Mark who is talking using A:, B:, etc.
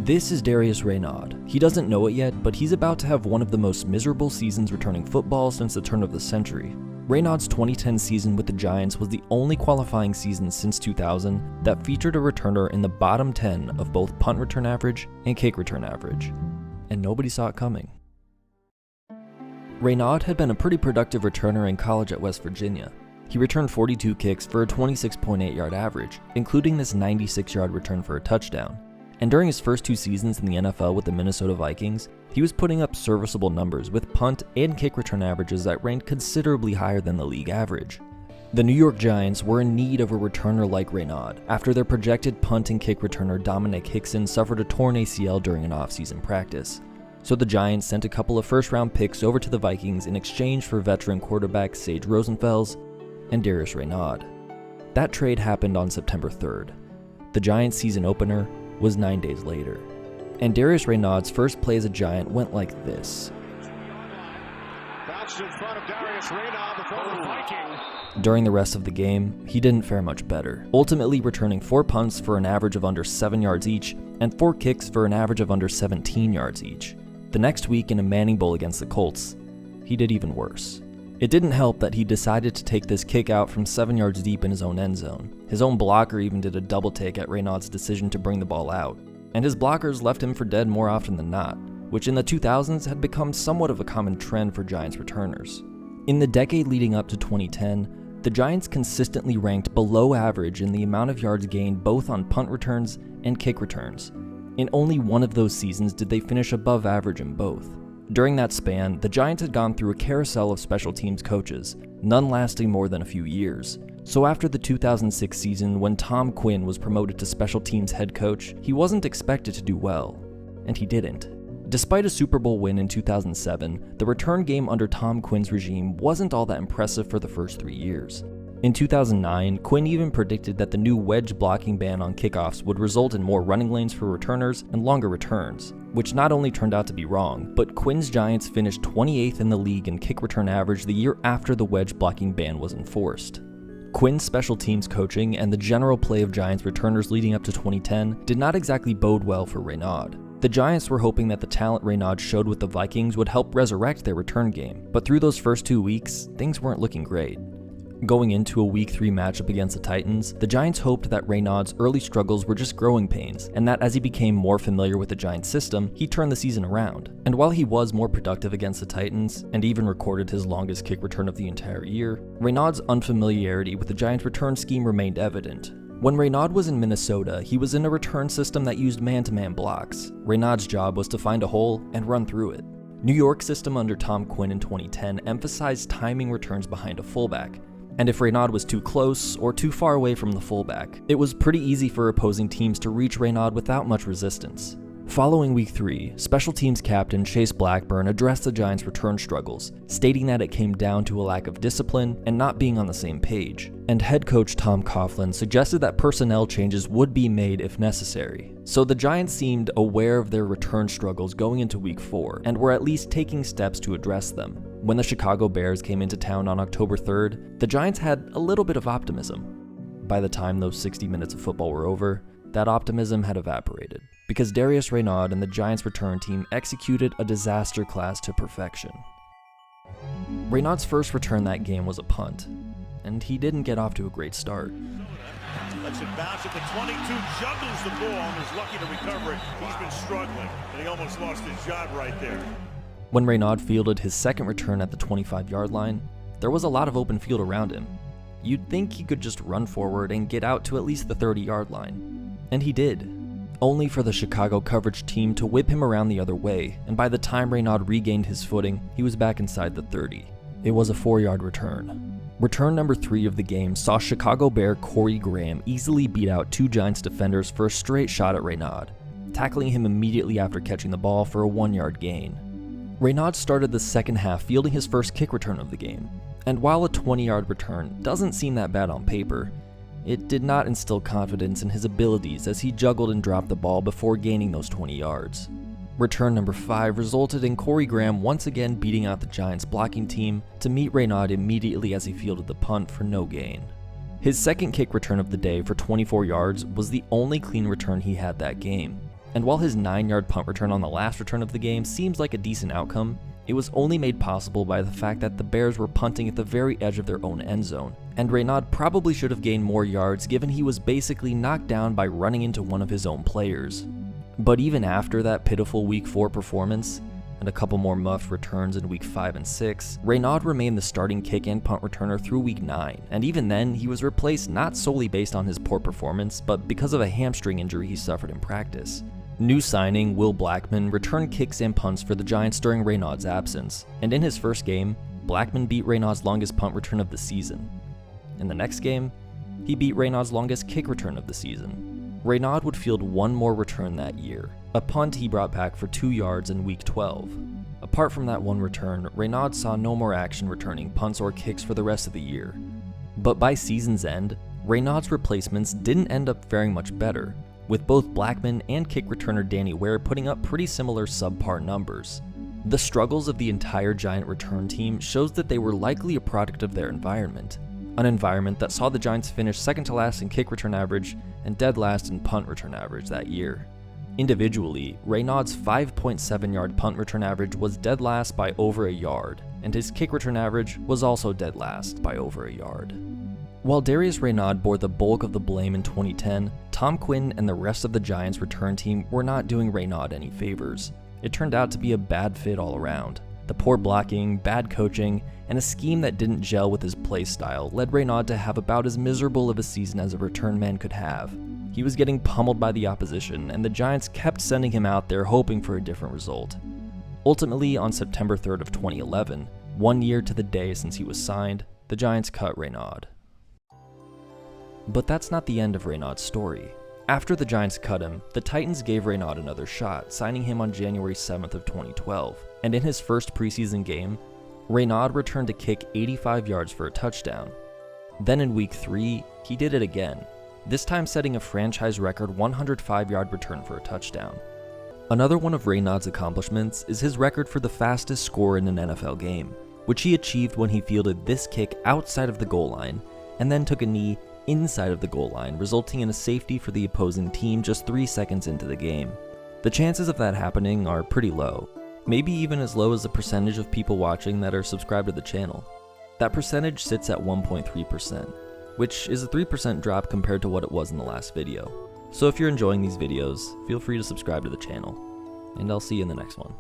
A: This is Darius Reynaud. He doesn't know it yet, but he's about to have one of the most miserable seasons returning football since the turn of the century. Reynaud's 2010 season with the Giants was the only qualifying season since 2000 that featured a returner in the bottom 10 of both punt return average and kick return average. And nobody saw it coming. Reynaud had been a pretty productive returner in college at West Virginia. He returned 42 kicks for a 26.8 yard average, including this 96 yard return for a touchdown. And during his first 2 seasons in the NFL with the Minnesota Vikings, he was putting up serviceable numbers with punt and kick return averages that ranked considerably higher than the league average. The New York Giants were in need of a returner like Reynaud after their projected punt and kick returner Dominic Hickson suffered a torn ACL during an offseason practice. So the Giants sent a couple of first-round picks over to the Vikings in exchange for veteran quarterback Sage Rosenfels and Darius Reynaud. That trade happened on September 3rd. The Giants' season opener was 9 days later. And Darius Reynaud's first play as a Giant went like this.
B: Bounced in front of Darius Reynaud, the former Viking.
A: During the rest of the game, he didn't fare much better, ultimately returning 4 punts for an average of under 7 yards each and 4 kicks for an average of under 17 yards each. The next week in a Manning Bowl against the Colts, he did even worse. It didn't help that he decided to take this kick out from 7 yards deep in his own end zone. His own blocker even did a double take at Reynaud's decision to bring the ball out. And his blockers left him for dead more often than not, which in the 2000s had become somewhat of a common trend for Giants returners. In the decade leading up to 2010, the Giants consistently ranked below average in the amount of yards gained both on punt returns and kick returns. In only one of those seasons did they finish above average in both. During that span, the Giants had gone through a carousel of special teams coaches, none lasting more than a few years. So after the 2006 season, when Tom Quinn was promoted to special teams head coach, he wasn't expected to do well. And he didn't. Despite a Super Bowl win in 2007, the return game under Tom Quinn's regime wasn't all that impressive for the first 3 years. In 2009, Quinn even predicted that the new wedge blocking ban on kickoffs would result in more running lanes for returners and longer returns, which not only turned out to be wrong, but Quinn's Giants finished 28th in the league in kick return average the year after the wedge blocking ban was enforced. Quinn's special teams coaching and the general play of Giants returners leading up to 2010 did not exactly bode well for Reynaud. The Giants were hoping that the talent Reynaud showed with the Vikings would help resurrect their return game, but through those first 2 weeks, things weren't looking great. Going into a Week 3 matchup against the Titans, the Giants hoped that Reynaud's early struggles were just growing pains, and that as he became more familiar with the Giants system, he'd turn the season around. And while he was more productive against the Titans, and even recorded his longest kick return of the entire year, Reynaud's unfamiliarity with the Giants' return scheme remained evident. When Reynaud was in Minnesota, he was in a return system that used man-to-man blocks. Reynaud's job was to find a hole and run through it. New York's system under Tom Quinn in 2010 emphasized timing returns behind a fullback. And if Reynaud was too close or too far away from the fullback, it was pretty easy for opposing teams to reach Reynaud without much resistance. Following Week 3, special teams captain Chase Blackburn addressed the Giants' return struggles, stating that it came down to a lack of discipline and not being on the same page. And head coach Tom Coughlin suggested that personnel changes would be made if necessary. So the Giants seemed aware of their return struggles going into Week 4 and were at least taking steps to address them. When the Chicago Bears came into town on October 3rd, the Giants had a little bit of optimism. By the time those 60 minutes of football were over, that optimism had evaporated, because Darius Reynaud and the Giants' return team executed a disaster class to perfection. Reynaud's first return that game was a punt, and he didn't get off to a great start.
B: Lets it bounce at the 22, juggles the ball and is lucky to recover it. He's been struggling, and he almost lost his job right there.
A: When Reynaud fielded his second return at the 25-yard line, there was a lot of open field around him. You'd think he could just run forward and get out to at least the 30-yard line. And he did, only for the Chicago coverage team to whip him around the other way, and by the time Reynaud regained his footing, he was back inside the 30. It was a 4-yard return. Return number 3 of the game saw Chicago Bear Corey Graham easily beat out 2 Giants defenders for a straight shot at Reynaud, tackling him immediately after catching the ball for a 1-yard gain. Reynaud started the second half fielding his first kick return of the game, and while a 20-yard return doesn't seem that bad on paper, it did not instill confidence in his abilities as he juggled and dropped the ball before gaining those 20 yards. Return number 5 resulted in Corey Graham once again beating out the Giants' blocking team to meet Reynaud immediately as he fielded the punt for no gain. His second kick return of the day for 24 yards was the only clean return he had that game. And while his 9-yard punt return on the last return of the game seems like a decent outcome, it was only made possible by the fact that the Bears were punting at the very edge of their own end zone, and Reynaud probably should have gained more yards given he was basically knocked down by running into one of his own players. But even after that pitiful Week 4 performance, and a couple more muffed returns in Week 5 and 6, Reynaud remained the starting kick and punt returner through Week 9, and even then, he was replaced not solely based on his poor performance, but because of a hamstring injury he suffered in practice. New signing Will Blackman returned kicks and punts for the Giants during Reynaud's absence, and in his first game, Blackman beat Reynaud's longest punt return of the season. In the next game, he beat Reynaud's longest kick return of the season. Reynaud would field one more return that year, a punt he brought back for 2 yards in Week 12. Apart from that one return, Reynaud saw no more action returning punts or kicks for the rest of the year. But by season's end, Reynaud's replacements didn't end up faring much better, with both Blackman and kick returner Danny Ware putting up pretty similar subpar numbers. The struggles of the entire Giant return team shows that they were likely a product of their environment, an environment that saw the Giants finish second to last in kick return average and dead last in punt return average that year. Individually, Reynaud's 5.7-yard punt return average was dead last by over a yard, and his kick return average was also dead last by over a yard. While Darius Reynaud bore the bulk of the blame in 2010, Tom Quinn and the rest of the Giants return team were not doing Reynaud any favors. It turned out to be a bad fit all around. The poor blocking, bad coaching, and a scheme that didn't gel with his play style led Reynaud to have about as miserable of a season as a return man could have. He was getting pummeled by the opposition, and the Giants kept sending him out there hoping for a different result. Ultimately, on September 3rd of 2011, 1 year to the day since he was signed, the Giants cut Reynaud. But that's not the end of Reynaud's story. After the Giants cut him, the Titans gave Reynaud another shot, signing him on January 7th of 2012. And in his first preseason game, Reynaud returned to kick 85 yards for a touchdown. Then in Week 3, he did it again, this time setting a franchise record 105-yard return for a touchdown. Another one of Reynaud's accomplishments is his record for the fastest score in an NFL game, which he achieved when he fielded this kick outside of the goal line and then took a knee inside of the goal line, resulting in a safety for the opposing team just 3 seconds into the game. The chances of that happening are pretty low, maybe even as low as the percentage of people watching that are subscribed to the channel. That percentage sits at 1.3%, which is a 3% drop compared to what it was in the last video. So if you're enjoying these videos, feel free to subscribe to the channel, and I'll see you in the next one.